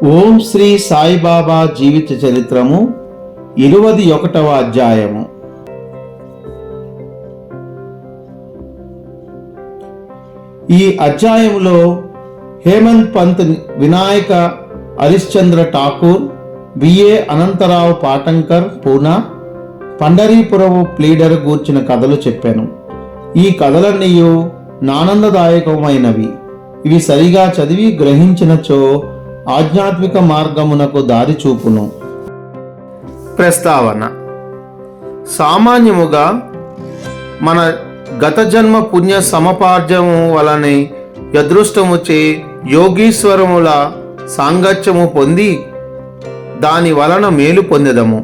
ఓం శ్రీ సాయిబాబా జీవిత చరిత్రము 21వ అధ్యాయము. ఈ అధ్యాయములో హేమంత్ పంత్ వినాయక హరిశ్చంద్ర ఠాకూర్, బిఏ అనంతరావు పాటంకర్ పూనా, పండరీపురము ప్లీడర్ గూర్చిన కథలు చెప్పాను. ఈ కథలన్నీ ఆనందదాయకమైనవి. ఇవి సరిగా చదివి గ్రహించినచో ఆధ్యాత్మిక మార్గమునకు దారి చూపును. ప్రస్తావన: సామాన్యముగా మన గత జన్మ పుణ్య సమపార్జము వలనే అదృష్టముచే యోగీశ్వరముల సాంగత్యము పొంది దాని వలన మేలు పొందెదము.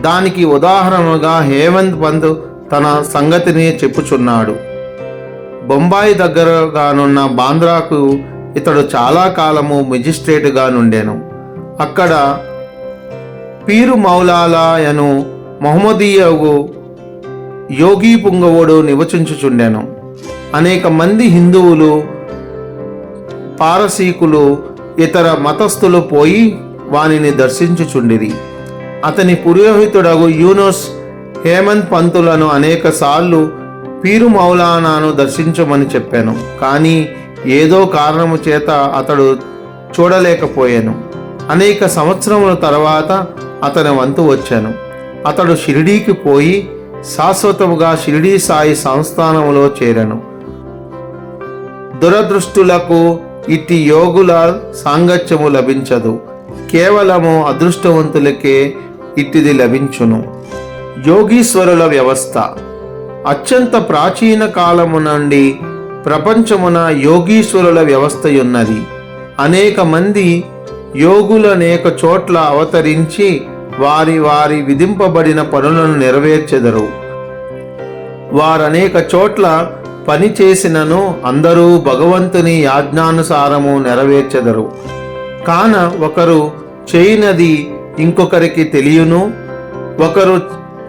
దానికి ఉదాహరణగా హేమంత్ పంత్ తన సంగతిని చెప్పుచున్నాడు. బొంబాయి దగ్గరగానున్న బాంద్రాకు ఇతడు చాలా కాలము మెజిస్ట్రేటుగా నుండెను. అక్కడ పీరు మౌలాలయను మొహమ్మదీయగు యోగి పుంగవుడు నివసించుచుండెను. అనేక మంది హిందువులు, పారసీకులు, ఇతర మతస్థులు పోయి వానిని దర్శించుచుండిరి. అతని పురోహితుడగు యూనుస్ హేమంత్ పంతులను అనేక సార్లు పీరు మౌలానాను దర్శించమని చెప్పాను. కానీ ఏదో కారణము చేత అతడు చూడలేకపోయాను. అనేక సంవత్సరముల తర్వాత అతని వంతు వచ్చాను. అతడు షిరిడీకి పోయి శాశ్వతముగా షిరిడీ సాయి సంస్థానములో చేరాను. దురదృష్టులకు ఇట్టి యోగుల సాంగత్యము లభించదు. కేవలము అదృష్టవంతులకే ఇట్టిది లభించును. యోగీశ్వరుల వ్యవస్థ అత్యంత ప్రాచీన కాలము నుండి ప్రపంచమున యోగీశ్వరుల వ్యవస్థయున్నది. అనేక మంది యోగులు అనేక చోట్ల అవతరించి వారి వారి విధింపబడిన పనులను నెరవేర్చెదరు. వారనేక చోట్ల పని చేసినను అందరూ భగవంతుని యాజ్ఞానుసారము నెరవేర్చెదరు. కాన ఒకరు చేయనది ఇంకొకరికి తెలియను, ఒకరు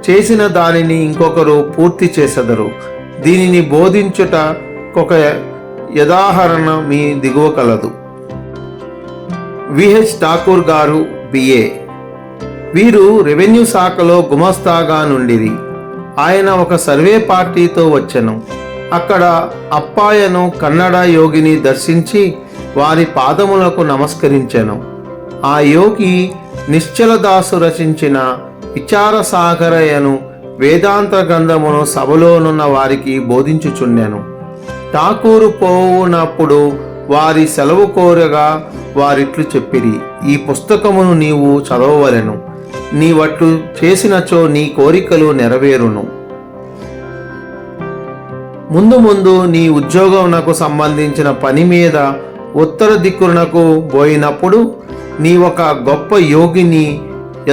చేసిన దానిని ఇంకొకరు పూర్తి చేసెదరు. దీనిని బోధించుట ఒక ఉదాహరణ మీ దిగువ కలదు. విహెచ్ ఠాకూర్ గారు, బిఏ. వీరు రెవెన్యూ శాఖలో గుమస్తాగా నుండిరి. ఆయన ఒక సర్వే పార్టీతో వచ్చెను. అక్కడ అప్పాయను కన్నడ యోగిని దర్శించి వారి పాదములకు నమస్కరించెను. ఆ యోగి నిశ్చలదాసు రచించిన విచారసాగరయను వేదాంత గ్రంథమును సభలోనున్న వారికి బోధించుచుండెను. ఠాకూరు పోవునప్పుడు వారి సెలవు కోరగా వారిట్లు చెప్పిరి: ఈ పుస్తకమును నీవు చదవవలెను. నీవట్లు చేసినచో నీ కోరికలు నెరవేరును. ముందు ముందు నీ ఉద్యోగమునకు సంబంధించిన పని మీద ఉత్తర దిక్కునకు పోయినప్పుడు నీ ఒక గొప్ప యోగిని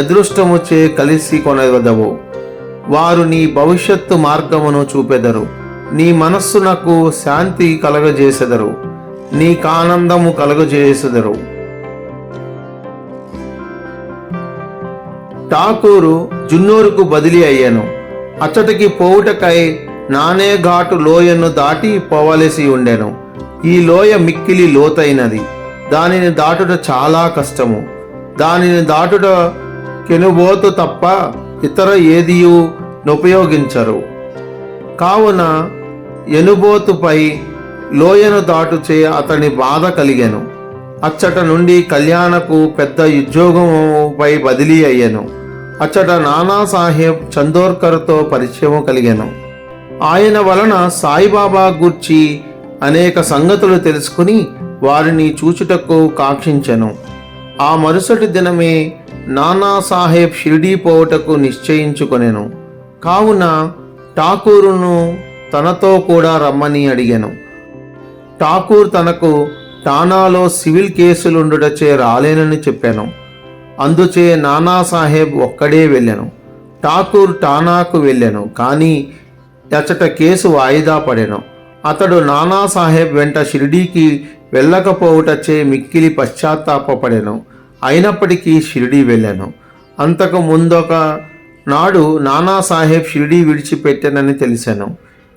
అదృష్టముచే కలిసి కొనవదవు. వారు నీ భవిష్యత్తు మార్గమును చూపెదరు. నీ మనస్సునకు శాంతి కలగజేసెదరు, నీకానందము కలగజేసెదరు. ఠాకూరు జున్నూరుకు బదిలీ అయ్యాను. అచ్చటికి పోవుటకై నానేఘాటు లోయను దాటి పోవలసి ఉండెను. ఈ లోయ మిక్కిలి లోతైనది. దానిని దాటుట చాలా కష్టము. దానిని దాటుట కెనుబోతు తప్ప ఇతర ఏదియూ ఉపయోగించరు. కావున ఎనుబోతుపై లోయను దాటుచే అతని బాధ కలిగెను. అచ్చట నుండి కళ్యాణకు పెద్ద ఉద్యోగముపై బదిలీ అయ్యెను. అచ్చట నానాసాహెబ్ చందోర్కర్తో పరిచయము కలిగెను. ఆయన వలన సాయిబాబా గూర్చి అనేక సంగతులు తెలుసుకుని వారిని చూచుటకు కాంక్షించెను. ఆ మరుసటి దినమే నానాసాహెబ్ షిరిడీ పోవుటకు నిశ్చయించుకొనెను. కావున ఠాకూరును తనతో కూడా రమ్మని అడిగాను. ఠాకూర్ తనకు ఠానాలో సివిల్ కేసులుండుటచే రాలేనని చెప్పాను. అందుచే నానాసాహెబ్ ఒక్కడే వెళ్ళాను. ఠాకూర్ ఠానాకు వెళ్ళాను. కానీ అచ్చట కేసు వాయిదా పడెను. అతడు నానాసాహెబ్ వెంట షిరిడీకి వెళ్ళకపోవుటచే మిక్కిలి పశ్చాత్తాపపడెను. అయినప్పటికీ షిరిడీ వెళ్ళాను. అంతకు ముందొక నాడు నానాసాహెబ్ షిరిడీ విడిచిపెట్టెనని తెలిసాను.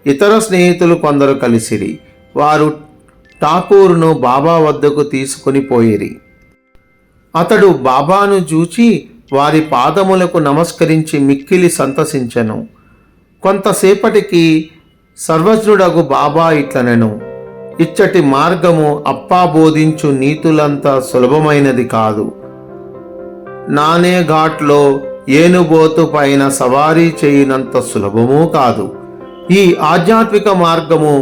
ఇతర స్నేహితులు కొందరు కలిసిరి. వారు ఠాకూరును బాబా వద్దకు తీసుకుని పోయిరి. అతడు బాబాను చూచి వారి పాదములకు నమస్కరించి మిక్కిలి సంతసించెను. కొంతసేపటికి సర్వజ్ఞుడగు బాబా ఇట్లనెను, ఇచ్చటి మార్గము అప్పా బోధించు నీతులంత సులభమైనది కాదు. నానే ఘాట్లో ఏనుబోతు పైన సవారీ చేయనంత సులభమూ కాదు. ఈ ఆధ్యాత్మిక మార్గము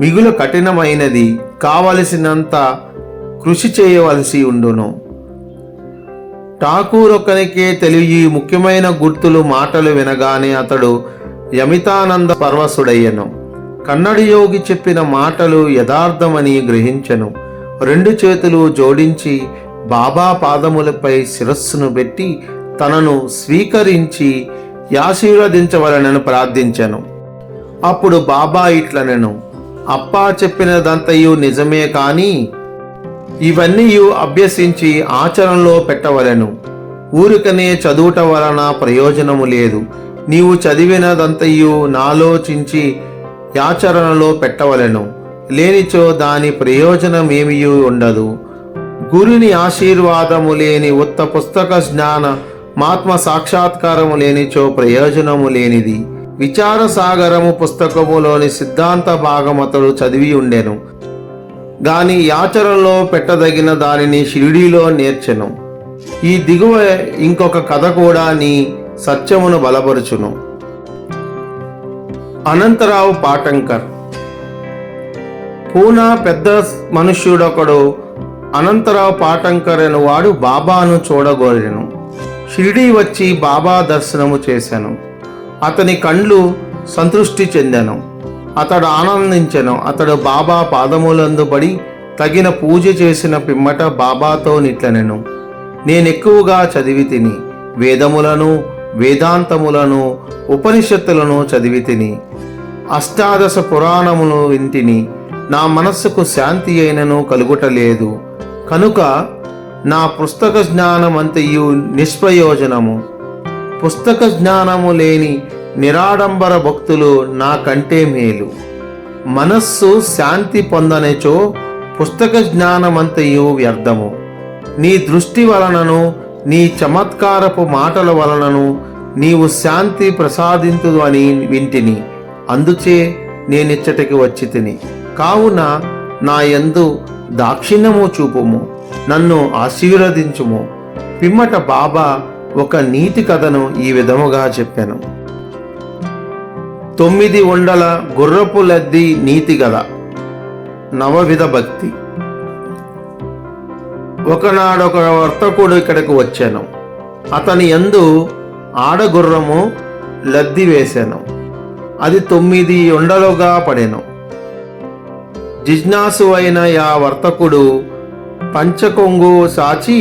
మిగులు కఠినమైనది, కావలసినంత కృషి చేయవలసి ఉండును. ఠాకూర్ ఒక్కనికే తెలియ ముఖ్యమైన గుర్తులు మాటలు వినగానే అతడు యమితానంద పరవశుడయ్యను. కన్నడి యోగి చెప్పిన మాటలు యథార్థమని గ్రహించెను. 2 చేతులు జోడించి బాబా పాదములపై శిరస్సును పెట్టి తనను స్వీకరించి ఆశీర్వదించవలనని ప్రార్థించెను. అప్పుడు బాబా ఇట్లనెను, అప్పా చెప్పినదంతయు నిజమే, కాని ఇవన్నీ అభ్యసించి ఆచరణలో పెట్టవలెను. ఊరికనే చదువుట వలన ప్రయోజనము లేదు. నీవు చదివినదంతయు నాలోచించి ఆచరణలో పెట్టవలెను. లేనిచో దాని ప్రయోజనమేమీ ఉండదు. గురుని ఆశీర్వాదము లేని ఉత్త పుస్తక జ్ఞాన మాత్మ సాక్షాత్కారము లేనిచో ప్రయోజనము లేనిది. విచార సాగరము పుస్తకములోని సిద్ధాంత భాగం అతడు చదివి ఉండెను గాని ఆచరణలో పెట్టదగిన దానిని షిరిడీలో నేర్చెను. ఈ దిగువ ఇంకొక కథ కూడా నీ సత్యమును బలపరుచును. అనంతరావు పాటంకర్. పూనా పెద్ద మనుష్యుడొకడు అనంతరావు పాటంకర్ అను వాడు బాబాను చూడగోరెను. షిరిడీ వచ్చి బాబా దర్శనము చేశాను. అతని కండ్లు సంతృష్టి చెందెను. అతడు ఆనందించెను. అతడు బాబా పాదములందు పడి తగిన పూజ చేసిన పిమ్మట బాబాతో నిట్లనెను, నేనెక్కువగా చదివి తిని, వేదములను, వేదాంతములను, ఉపనిషత్తులను చదివి తిని, అష్టాదశ పురాణములు వింటిని. నా మనస్సుకు శాంతి అయినను కలుగుటలేదు. కనుక నా పుస్తక జ్ఞానమంతయు నిష్ప్రయోజనము. పుస్తక జ్ఞానము లేని నిరాడంబర భక్తులు నాకంటే మేలు. మనస్సు శాంతి పొందనిచో పుస్తక జ్ఞానమంతయు వ్యర్థము. నీ దృష్టి వలనను నీ చమత్కారపు మాటల వలనను నీవు శాంతి ప్రసాదింతుదు అని వింటిని. అందుచే నేనిచ్చటికి వచ్చి తిని. కావున నా యందు దాక్షిణ్యము చూపుము, నన్ను ఆశీర్వదించుము. పిమ్మట బాబా ఒక నీతి కథను ఈ విధముగా చెప్పాను. 9 ఉండల గుర్రపు లద్ది నీతి కథ. నవవిధ భక్తి. ఒకనాడొక వర్తకుడు ఇక్కడికి వచ్చాను. అతని యందు ఆడగుర్రము లద్ది వేశాను. అది 9 ఉండలుగా పడెను. జిజ్ఞాసు అయిన ఆ వర్తకుడు పంచకొంగు సాచి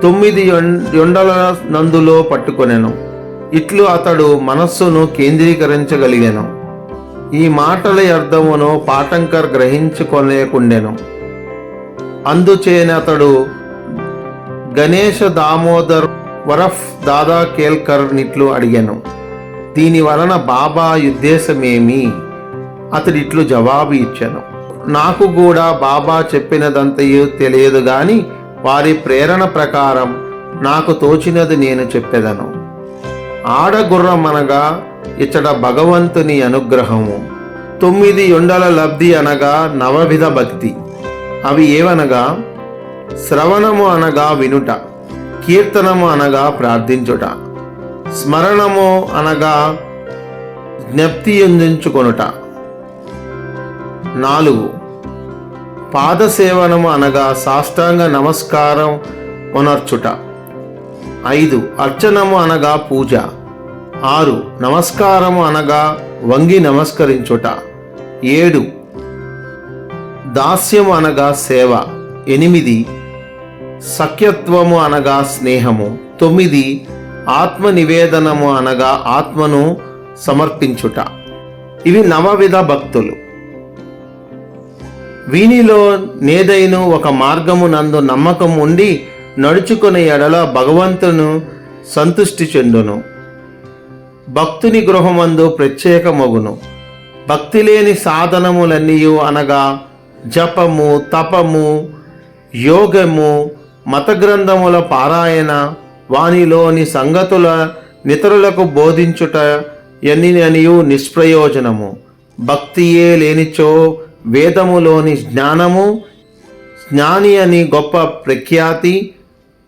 9 ఉండల నందులో పట్టుకొనెను. ఇట్లు అతడు మనస్సును కేంద్రీకరించగలిగాను. ఈ మాటల అర్థమును పాటంకర్ గ్రహించుకొనేకుండెను. అందుచేన అతడు గణేష దామోదర్ వరఫ్ దాదా కేల్కర్ నిట్లు అడిగాను, దీని వలన బాబా ఉద్దేశమేమి? అతడిట్లు జవాబు ఇచ్చాను, నాకు కూడా బాబా చెప్పినదంతయు తెలియదు గాని వారి ప్రేరణ ప్రకారం నాకు తోచినది నేను చెప్పెదను. ఆడగుర్రమనగా ఇచ్చట భగవంతుని అనుగ్రహము. 9 ఉండల లబ్ధి అనగా నవవిధ భక్తి. అవి ఏవనగా శ్రవణము అనగా వినుట, కీర్తనము అనగా ప్రార్థించుట, స్మరణము అనగా జ్ఞప్తి అందించుకొనుట. 4 పాదసేవనము అనగా సాష్టాంగ నమస్కారం ఉనర్చుట. 5 అర్చనము అనగా పూజ. 6 నమస్కారము అనగా వంగి నమస్కరించుట. 7 దాస్యము అనగా సేవ. 8 సఖ్యత్వము అనగా స్నేహము. 9 ఆత్మ నివేదనము అనగా ఆత్మను సమర్పించుట. ఇవి నవవిధ భక్తులు. వీనిలో నేదైను ఒక మార్గము నందు నమ్మకం ఉండి నడుచుకునే ఎడల భగవంతును సంతుష్టి చెందును. భక్తుని గృహమందు ప్రత్యేకమగును. భక్తి లేని సాధనములన్నీయు అనగా జపము, తపము, యోగము, మత గ్రంథముల పారాయణ, వానిలోని సంగతుల నితరులకు బోధించుట ఎన్నిననియు నిష్ప్రయోజనము. భక్తియే లేనిచో వేదములోని జ్ఞాని అని గొప్ప ప్రఖ్యాతి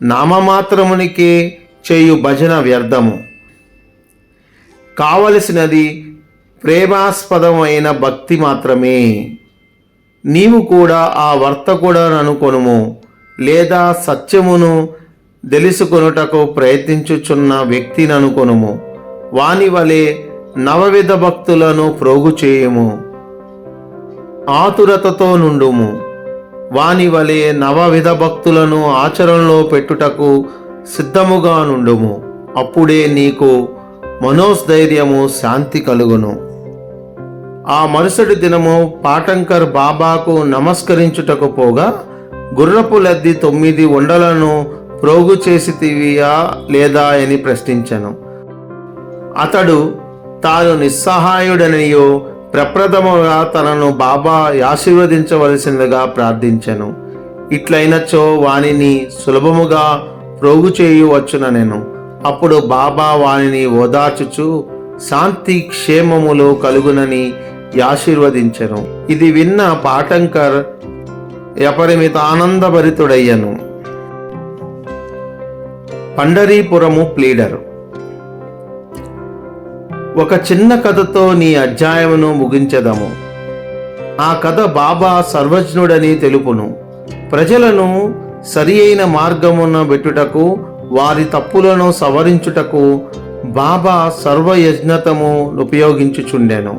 నామమాత్రమునికే చేయు భజన వ్యర్థము. కావలసినది ప్రేమాస్పదమైన భక్తి మాత్రమే. నీవు కూడా ఆ వర్తకుడననుకొనుము, లేదా సత్యమును తెలుసుకొనుటకు ప్రయత్నించుచున్న వ్యక్తిననుకొనుము. వాని వలె నవవిధ భక్తులను ప్రోగు చేయుము, ఆతురతతో నుండుము. వాని వలె నవవిధ భక్తులను ఆచరణలో పెట్టుటకు సిద్ధముగా నుండుము. అప్పుడే నీకు మనోస్థైర్యము, శాంతి కలుగును. ఆ మరుసటి దినము పాటంకర్ బాబాకు నమస్కరించుటకు పోగా, గుర్రపు లద్ది 9 ఉండలను ప్రోగు చేసితివియా లేదా అని ప్రశ్నించెను. అతడు తాను నిస్సహాయుడనియో ప్రప్రథముగా తనను బాబా ఆశీర్వదించవలసిందిగా ప్రార్థించెను. ఇట్లయినచో వానిని సులభముగా ప్రోగు చేయవచ్చుననెను. అప్పుడు బాబా వానిని ఓదార్చుచు శాంతి క్షేమములు కలుగునని ఆశీర్వదించెను. ఇది విన్న పాటంకర్ అపరిమిత ఆనందభరితుడయ్యను. పండరీపురము ప్లీడరు. ఒక చిన్న కథతో నీ అధ్యాయమును ముగించెదము. ఆ కథ బాబా సర్వజ్ఞుడని తెలుపును. ప్రజలను సరి అయిన మార్గమున పెట్టుటకు, వారి తప్పులను సవరించుటకు బాబా సర్వయజ్ఞతము ఉపయోగించుచుండెను.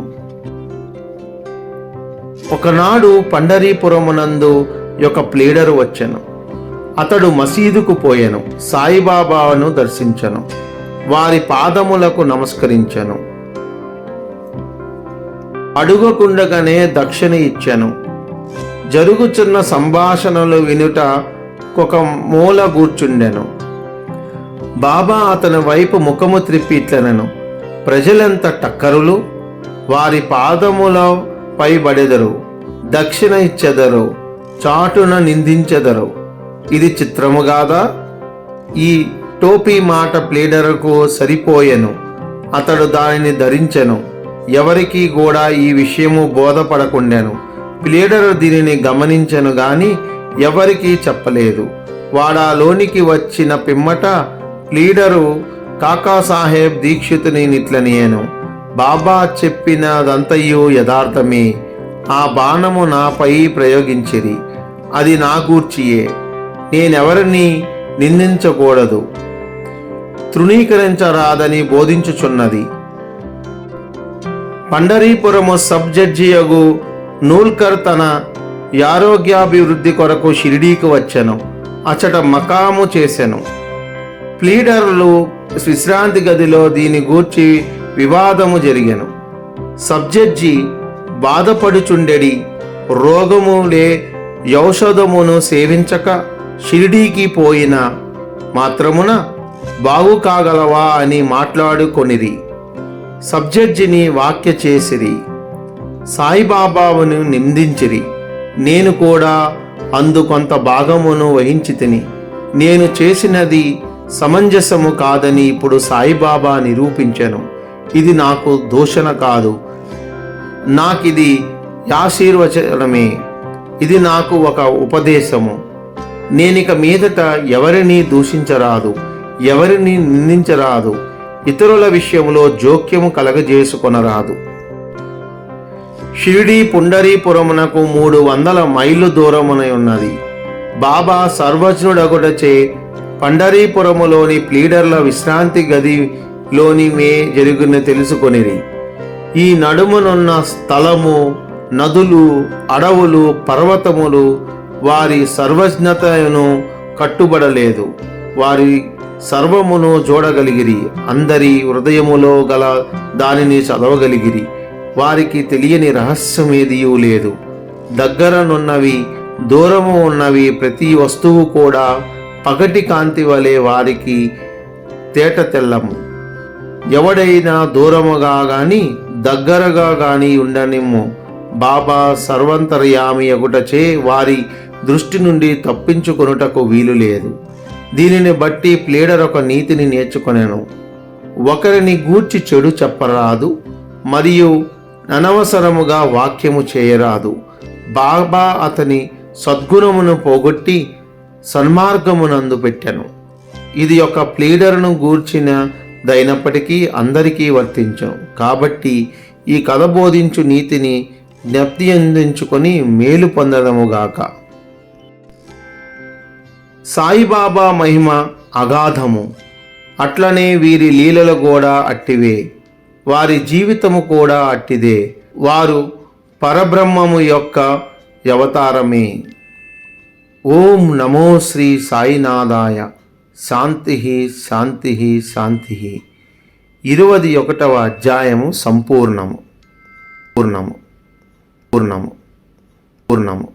ఒకనాడు పండరీపురమునందు ఒక ప్లీడరు వచ్చెను. అతడు మసీదుకు పోయెను. సాయిబాబాను దర్శించెను. వారి పాదములకు నమస్కరించెను. అడుగకుండగానే దక్షిణ ఇచ్చెను. జరుగుచున్న సంభాషణలు వినుట ఒక మూల కూర్చుండెను. బాబా అతని వైపు ముఖము త్రిప్పి ఇట్లనెను, ప్రజలెంత టక్కరులు, వారి పాదములపై బడెదరు, దక్షిణ ఇచ్చెదరు, చాటున నిందించెదరు. ఇది చిత్రము గాదా? ఈ టోపీ మాట ప్లీడరుకు సరిపోయెను. అతడు దానిని ధరించెను. ఎవరికి కూడా ఈ విషయము బోధపడకుండెను. ప్లీడరు దీనిని గమనించెను గాని ఎవరికీ చెప్పలేదు. వాడాలోనికి వచ్చిన పిమ్మట ప్లీడరు కాకాసాహెబ్ దీక్షితుని నిట్లనియెను, బాబా చెప్పినదంతయు యథార్థమే. ఆ బాణము నాపై ప్రయోగించిరి. అది నా గూర్చియే. నేనెవరిని నిందించకూడదు, తృణీకరించరాదని బోధించుచున్నది. పండరీపురము సబ్ జడ్జియగు నూల్కర్ తన ఆరోగ్యాభివృద్ధి కొరకు షిరిడీకి వచ్చెను. అచట మకాము చేసెను. ప్లీడర్లు విశ్రాంతి గదిలో దీని గూర్చి వివాదము జరిగెను. Sub judge బాధపడుచుండెడి. రోగములే ఔషధమును సేవించక షిరిడీకి పోయిన మాత్రమున బాగు కాగలవా అని మాట్లాడుకొనిరి. సబ్ జడ్జిని వాక్య చేసిరి. సాయిబాబాను నిందించిరి. నేను కూడా అందు కొంత భాగమును వహించి తిని, నేను చేసినది సమంజసము కాదని ఇప్పుడు సాయిబాబా నిరూపించెను. ఇది నాకు దూషణ కాదు, నాకిది ఆశీర్వచనమే. ఇది నాకు ఒక ఉపదేశము. నేనిక మీదట ఎవరిని దూషించరాదు, ఎవరిని నిందించరాదు, ఇతరుల విషయంలో జోక్యము కలగజేసుకొనరాదు. షిరిడీ పుండరీపురమునకు 300 మైళ్ళు దూరమున ఉన్నది. బాబా సర్వజ్ఞుడగుటచే పండరీపురములోని ప్లీడర్ల విశ్రాంతి గదిలోనివే జరుగుని తెలుసుకొనిరి. ఈ నడుమనున్న స్థలము, నదులు, అడవులు, పర్వతములు వారి సర్వజ్ఞతను కట్టుబడలేదు. వారి సర్వమును చూడగలిగిరి. అందరి హృదయములో గల దానిని చదవగలిగిరి. వారికి తెలియని రహస్యమేదియూ లేదు. దగ్గరనున్నవి, దూరము ఉన్నవి, ప్రతి వస్తువు కూడా పగటి కాంతి వలె వారికి తేట తెల్లము. ఎవడైనా దూరముగా గాని దగ్గరగా గాని ఉండనిమ్ము. బాబా సర్వంతర్యామి అగుటచే వారి దృష్టి నుండి తప్పించుకొనుటకు వీలు లేదు. దీనిని బట్టి ప్లేడర్ ఒక నీతిని నేర్చుకొనెను. ఒకరిని గూర్చి చెడు చెప్పరాదు, మరియు అనవసరముగా వాక్యము చేయరాదు. బాబా అతని సద్గుణమును పోగొట్టి సన్మార్గమునందు పెట్టెను. ఇది ఒక ప్లీడర్ను గూర్చిన దైనప్పటికీ అందరికీ వర్తించును. కాబట్టి ఈ కథ బోధించు నీతిని జ్ఞప్తి అందించుకొని మేలు పొందడముగాక. సాయిబాబా మహిమ అగాధము, అట్లనే వీరి లీలలు కూడా అట్టివే, వారి జీవితము కూడా అట్టిదే. వారు పరబ్రహ్మము యొక్క అవతారమే. ఓం నమో శ్రీ సాయినాథాయ. శాంతి శాంతి శాంతి. 21వ అధ్యాయము సంపూర్ణము. పూర్ణము పూర్ణము పూర్ణము.